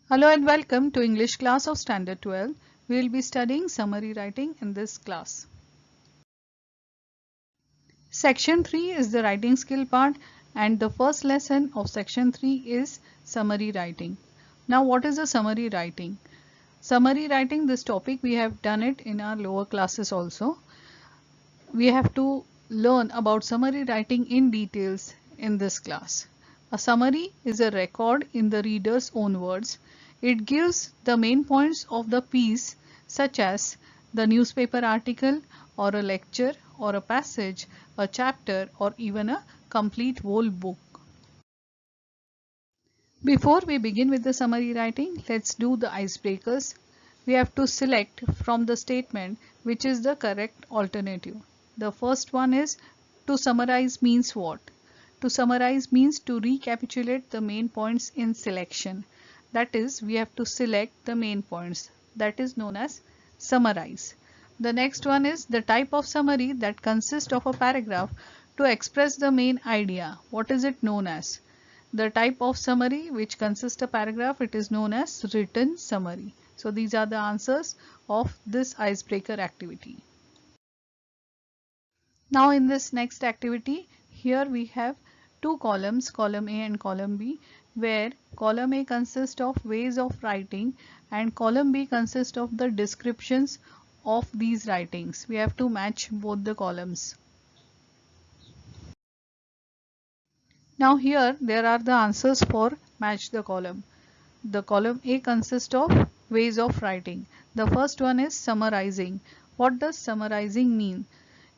Hello and welcome to English class of Standard 12. We will be studying summary writing in this class. Section 3 is the writing skill part and the first lesson of section 3 is summary writing. Now what is a summary writing? Summary writing, this topic we have done it in our lower classes also. We have to learn about summary writing in details in this class. A summary is a record in the reader's own words. It gives the main points of the piece, such as the newspaper article or a lecture or a passage, a chapter or even a complete whole book. Before we begin with the summary writing, let's do the icebreakers. We have to select from the statement which is the correct alternative. The first one is to summarize means what? To summarize means to recapitulate the main points in selection. That is, we have to select the main points. That is known as summarize. The next one is the type of summary that consists of a paragraph to express the main idea. What is it known as? The type of summary which consists a paragraph, it is known as written summary. So these are the answers of this icebreaker activity. Now in this next activity, here we have two columns, column A and column B, where column A consists of ways of writing and column B consists of the descriptions of these writings. We have to match both the columns. Now here there are the answers for match the column. The column A consists of ways of writing. The first one is summarizing. What does summarizing mean?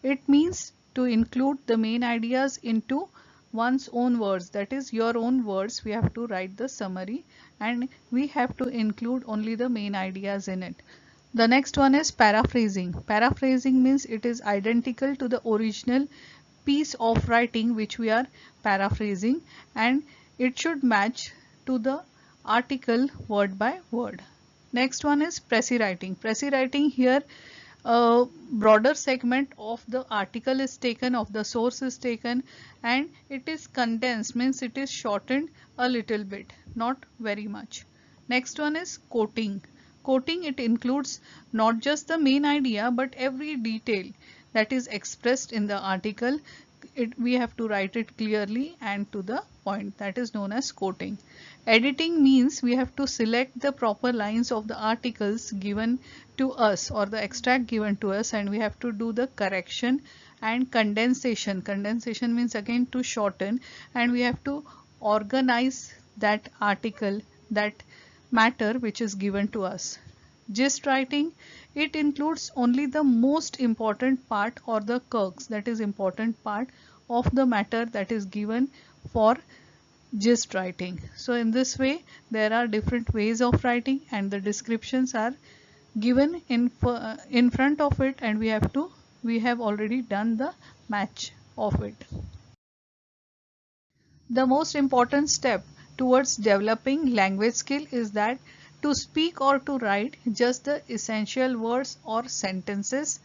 It means to include the main ideas into one's own words, that is your own words. We have to write the summary and we have to include only the main ideas in it. The next one is paraphrasing. Paraphrasing means it is identical to the original piece of writing which we are paraphrasing and it should match to the article word by word. Next one is précis writing. Précis writing, here a broader segment of the article is taken, of the source is taken and it is condensed, means it is shortened a little bit, not very much. Next one is quoting. Quoting, it includes not just the main idea but every detail that is expressed in the article. We have to write it clearly and to the point. That is known as quoting. Editing means we have to select the proper lines of the articles given to us or the extract given to us and we have to do the correction. And condensation. Condensation means again to shorten and we have to organize that article, that matter which is given to us. Gist writing, it includes only the most important part or the crux, that is important part of the matter that is given for gist writing. So in this way there are different ways of writing and the descriptions are given in front of it and we have already done the match of it. The most important step towards developing language skill is that to speak or to write just the essential words or sentences.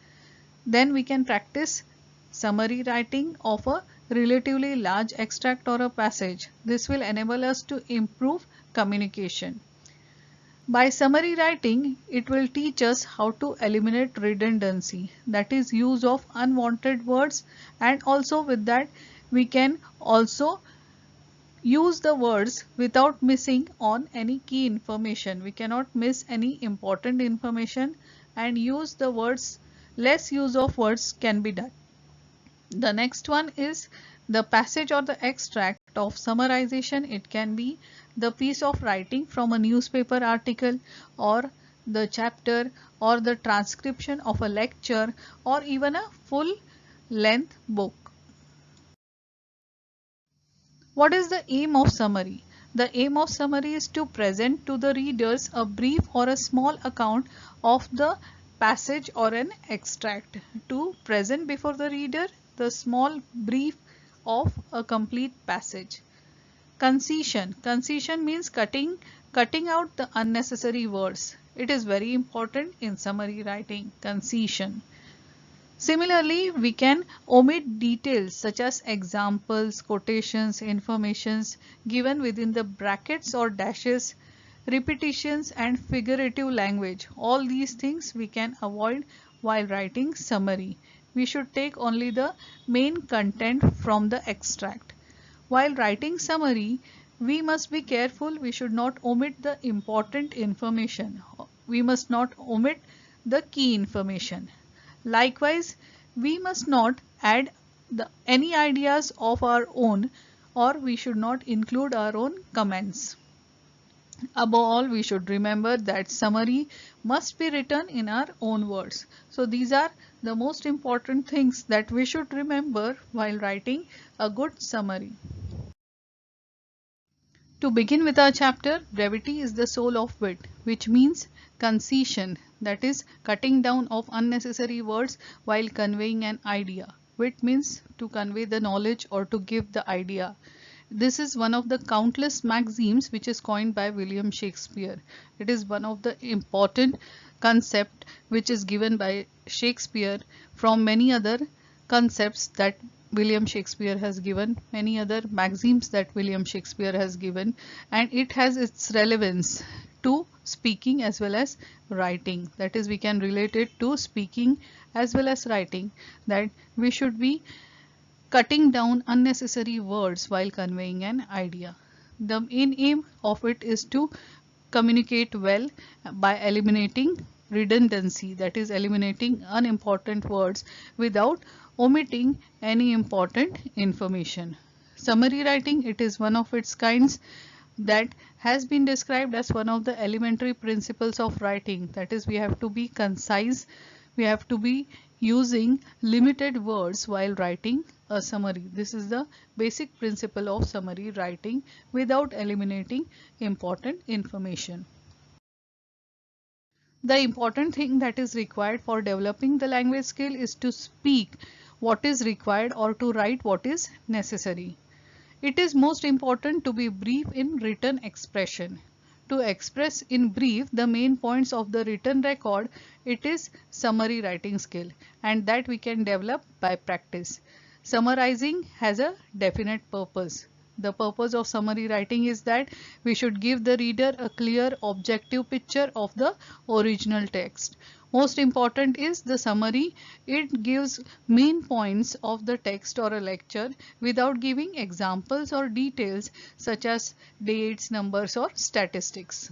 Then we can practice summary writing of a relatively large extract or a passage. This will enable us to improve communication. By summary writing, it will teach us how to eliminate redundancy, that is use of unwanted words, and also with that we can also use the words without missing on any key information. We cannot miss any important information and use the words, less use of words can be done. The next one is the passage or the extract of summarization. It can be the piece of writing from a newspaper article or the chapter or the transcription of a lecture or even a full length book. What is the aim of summary? The aim of summary is to present to the readers a brief or a small account of the passage or an extract. To present before the reader the small brief of a complete passage. Concision. Concision means cutting out the unnecessary words. It is very important in summary writing. Concision. Similarly, we can omit details such as examples, quotations, informations given within the brackets or dashes repetitions and figurative language. All these things we can avoid while writing summary. We should take only the main content from the extract. While writing summary, we must be careful. We should not omit the important information. We must not omit the key information. Likewise, we must not add any ideas of our own, or we should not include our own comments. Above all, we should remember that summary must be written in our own words. So these are the most important things that we should remember while writing a good summary. To begin with our chapter, brevity is the soul of wit, which means concision, that is cutting down of unnecessary words while conveying an idea. Wit means to convey the knowledge or to give the idea. This is one of the countless maxims which is coined by William Shakespeare. It is one of the important concept which is given by Shakespeare from many other concepts that William Shakespeare has given, many other maxims that William Shakespeare has given, and it has its relevance to speaking as well as writing. That is, we can relate it to speaking as well as writing, that we should be cutting down unnecessary words while conveying an idea. The main aim of it is to communicate well by eliminating redundancy, that is eliminating unimportant words without omitting any important information. Summary writing, it is one of its kinds that has been described as one of the elementary principles of writing. That is, we have to be concise, we have to be using limited words while writing a summary. This is the basic principle of summary writing without eliminating important information. The important thing that is required for developing the language skill is to speak what is required or to write what is necessary. It is most important to be brief in written expression. To express in brief the main points of the written record, it is summary writing skill, and that we can develop by practice. Summarizing has a definite purpose. The purpose of summary writing is that we should give the reader a clear, objective picture of the original text. Most important is the summary. It gives main points of the text or a lecture without giving examples or details such as dates, numbers, or statistics.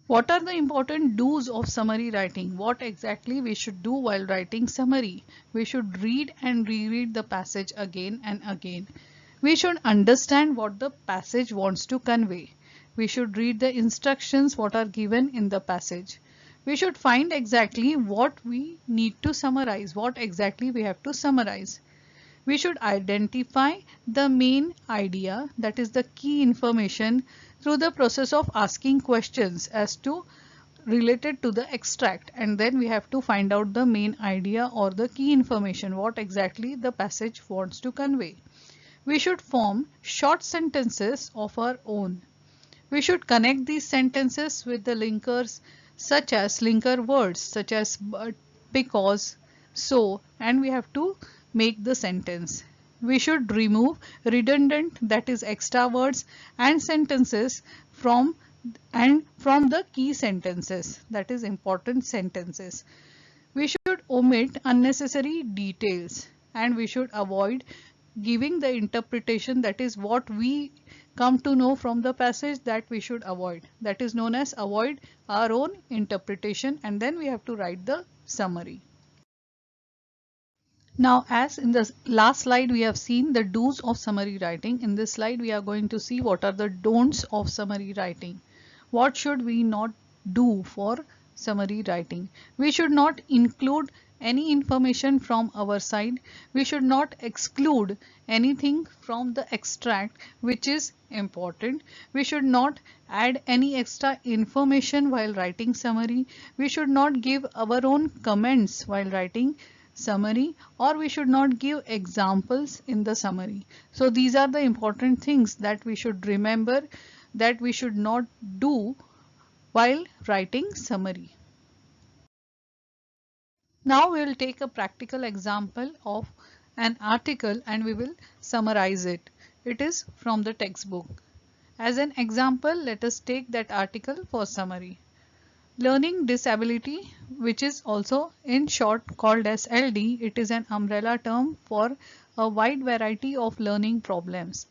What are the important do's of summary writing? What exactly we should do while writing summary? We should read and reread the passage again and again. We should understand what the passage wants to convey. We should read the instructions what are given in the passage. We should find exactly what we need to summarize, what exactly we have to summarize. We should identify the main idea, that is the key information, through the process of asking questions as to related to the extract, and then we have to find out the main idea or the key information, what exactly the passage wants to convey. We should form short sentences of our own. We should connect these sentences with the linkers such as linker words such as but, because, so, and we have to make the sentence. We should remove redundant, that is extra words and sentences from the key sentences, that is important sentences. We should omit unnecessary details, and we should avoid giving the interpretation, that is what we come to know from the passage, that we should avoid. That is known as avoid our own interpretation, and then we have to write the summary. Now, as in the last slide we have seen the do's of summary writing, in this slide we are going to see what are the don'ts of summary writing. What should we not do for summary writing? We should not include any information from our side. We should not exclude anything from the extract which is important. We should not add any extra information while writing summary. We should not give our own comments while writing summary, or we should not give examples in the summary. So these are the important things that we should remember, that we should not do while writing summary. Now we will take a practical example of an article and we will summarize it. It is from the textbook. As an example, let us take that article for summary. Learning disability, which is also in short called as LD, it is an umbrella term for a wide variety of learning problems.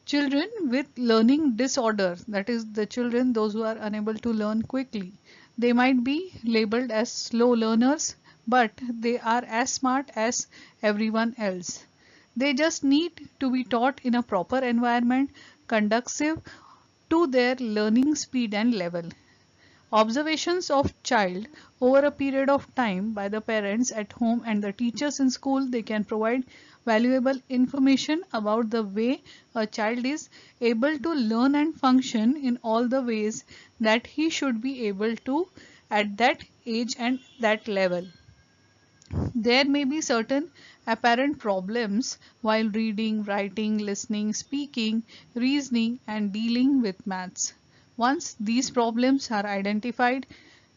Children with learning disorder, that is the children those who are unable to learn quickly, they might be labeled as slow learners, but they are as smart as everyone else. They just need to be taught in a proper environment conducive to their learning speed and level. Observations of child over a period of time by the parents at home and the teachers in school, they can provide valuable information about the way a child is able to learn and function in all the ways that he should be able to at that age and that level. There may be certain apparent problems while reading, writing, listening, speaking, reasoning, and dealing with maths. Once these problems are identified,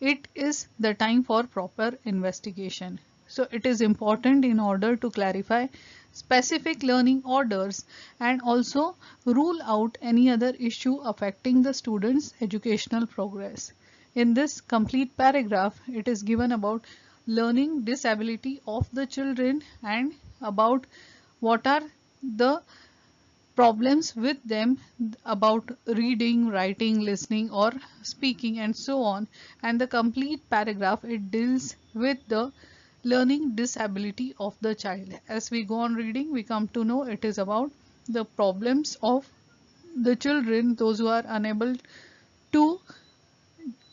it is the time for proper investigation. So it is important in order to clarify specific learning orders and also rule out any other issue affecting the student's educational progress. In this complete paragraph, it is given about learning disability of the children and about what are the problems with them about reading, writing, listening or speaking and so on, and the complete paragraph it deals with the learning disability of the child. As we go on reading, we come to know it is about the problems of the children, those who are unable to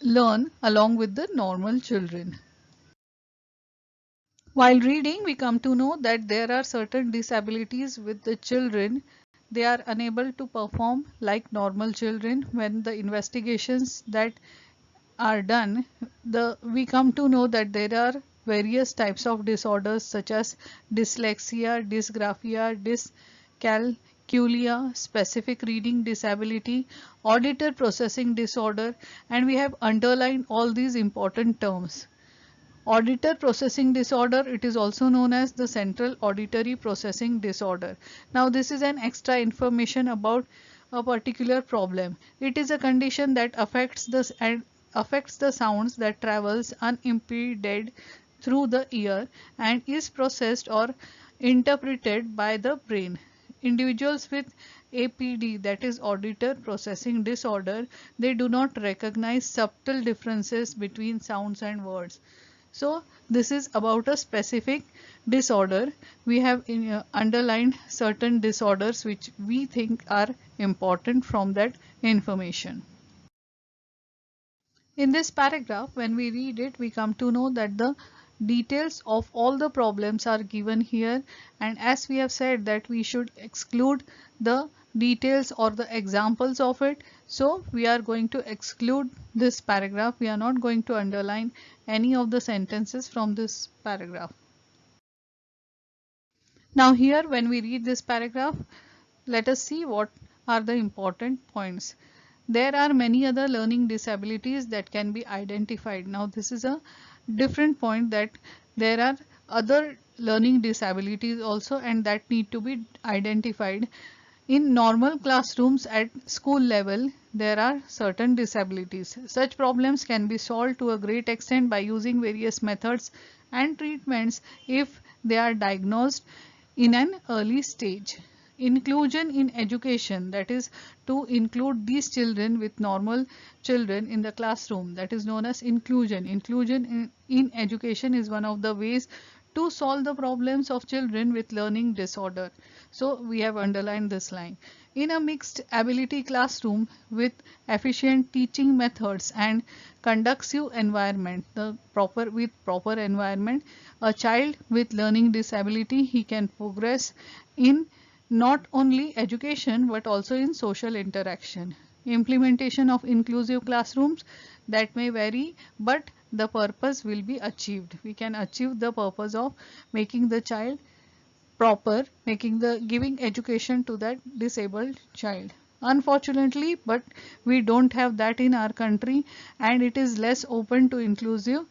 learn along with the normal children. While reading, we come to know that there are certain disabilities with the children. They are unable to perform like normal children. When the investigations that are done, we come to know that there are various types of disorders such as dyslexia, dysgraphia, dyscalculia, specific reading disability, auditor processing disorder, and we have underlined all these important terms. Auditor processing disorder, it is also known as the central auditory processing disorder. Now this is an extra information about a particular problem. It is a condition that affects the sounds that travels unimpeded through the ear and is processed or interpreted by the brain. Individuals with APD, that is auditor processing disorder, they do not recognize subtle differences between sounds and words. So this is about a specific disorder. We have underlined certain disorders which we think are important from that information. In this paragraph, when we read it, we come to know that the details of all the problems are given here, and as we have said that we should exclude the details or the examples of it, so we are going to exclude this paragraph. We are not going to underline any of the sentences from this paragraph. Now here, when we read this paragraph, let us see what are the important points. There are many other learning disabilities that can be identified. Now this is a different point, that there are other learning disabilities also and that need to be identified. In normal classrooms at school level, there are certain disabilities. Such problems can be solved to a great extent by using various methods and treatments if they are diagnosed in an early stage. Inclusion in education, that is to include these children with normal children in the classroom, that is known as inclusion. Inclusion in education is one of the ways to solve the problems of children with learning disorder. So we have underlined this line. In a mixed ability classroom with efficient teaching methods and conducive environment, with proper environment, a child with learning disability, he can progress in not only education but also in social interaction. Implementation of inclusive classrooms, that may vary, but the purpose will be achieved. We can achieve the purpose of making the child proper, giving education to that disabled child. Unfortunately, but we don't have that in our country, and it is less open to inclusive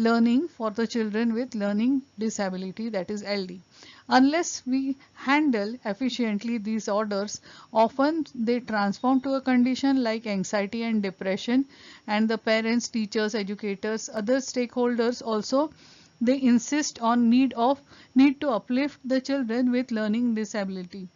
learning for the children with learning disability, that is LD. Unless we handle efficiently these orders, often they transform to a condition like anxiety and depression, and the parents, teachers, educators, other stakeholders also, they insist on need to uplift the children with learning disability.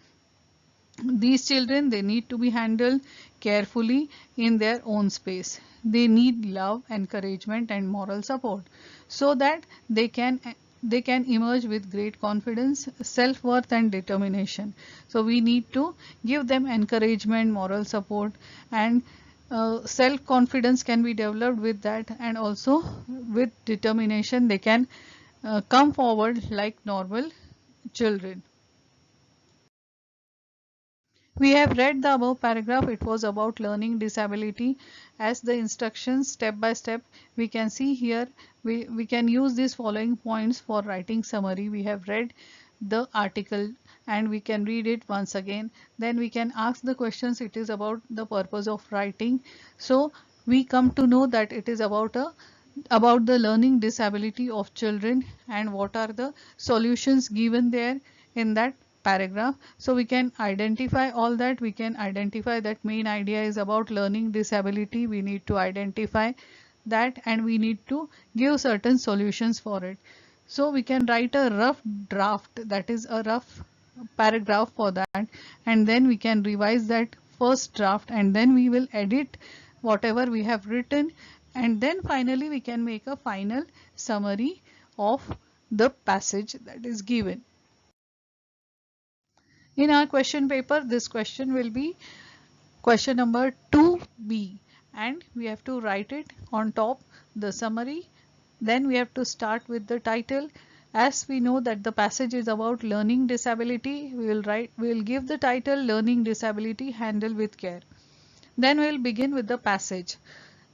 These children, they need to be handled carefully in their own space. They need love, encouragement and moral support so that they can emerge with great confidence, self-worth and determination. So we need to give them encouragement, moral support, and self-confidence can be developed with that, and also with determination they can come forward like normal children. We have read the above paragraph. It was about learning disability. As the instructions step by step, we can see here, we can use these following points for writing summary. We have read the article and we can read it once again. Then we can ask the questions. It is about the purpose of writing. So we come to know that it is about the learning disability of children and what are the solutions given there in that paragraph. So we can identify all that. We can identify that main idea is about learning disability. We need to identify that and we need to give certain solutions for it. So we can write a rough draft, that is a rough paragraph for that, and then we can revise that first draft and then we will edit whatever we have written, and then finally we can make a final summary of the passage that is given. In our question paper, this question will be question number 2B, and we have to write it on top, the summary. Then we have to start with the title. As we know that the passage is about learning disability, we will give the title Learning Disability Handle with Care. Then we will begin with the passage.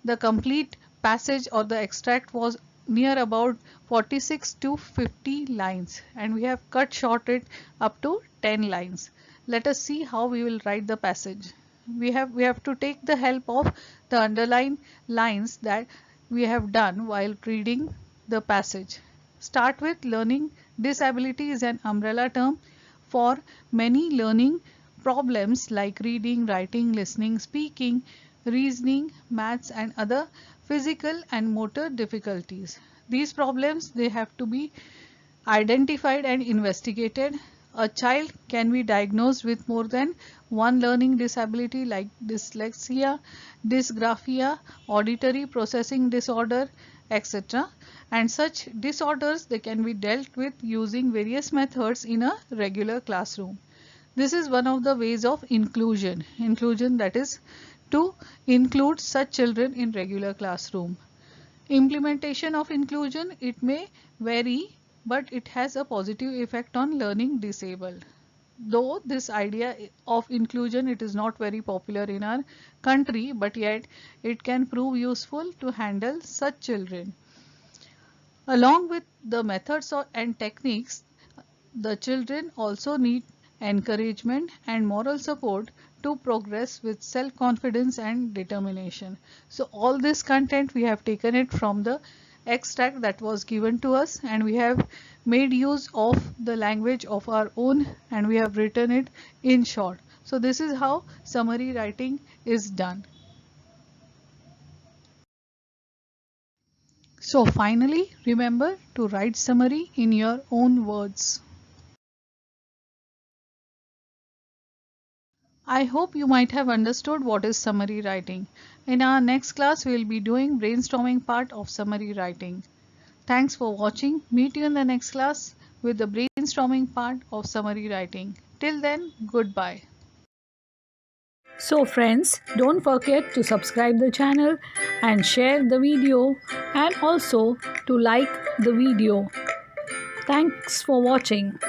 The complete passage or the extract was near about 46 to 50 lines, and we have cut short it up to 10 lines. Let us see how we will write the passage. We have to take the help of the underlined lines that we have done while reading the passage. Start with learning disability is an umbrella term for many learning problems like reading, writing, listening, speaking, reasoning, maths and other physical and motor difficulties. These problems, they have to be identified and investigated. A child can be diagnosed with more than one learning disability like dyslexia, dysgraphia, auditory processing disorder, etc. And such disorders, they can be dealt with using various methods in a regular classroom. This is one of the ways of inclusion. Inclusion, that is to include such children in regular classroom. Implementation of inclusion, it may vary, but it has a positive effect on learning disabled. Though this idea of inclusion, it is not very popular in our country, but yet it can prove useful to handle such children. Along with the methods and techniques, the children also need encouragement and moral support to progress with self-confidence and determination. So all this content, we have taken it from the extract that was given to us, and we have made use of the language of our own and we have written it in short. So this is how summary writing is done. So finally, remember to write summary in your own words. I hope you might have understood what is summary writing. In our next class, we will be doing brainstorming part of summary writing. Thanks for watching. Meet you in the next class with the brainstorming part of summary writing. Till then, goodbye. So friends, don't forget to subscribe the channel and share the video, and also to like the video. Thanks for watching.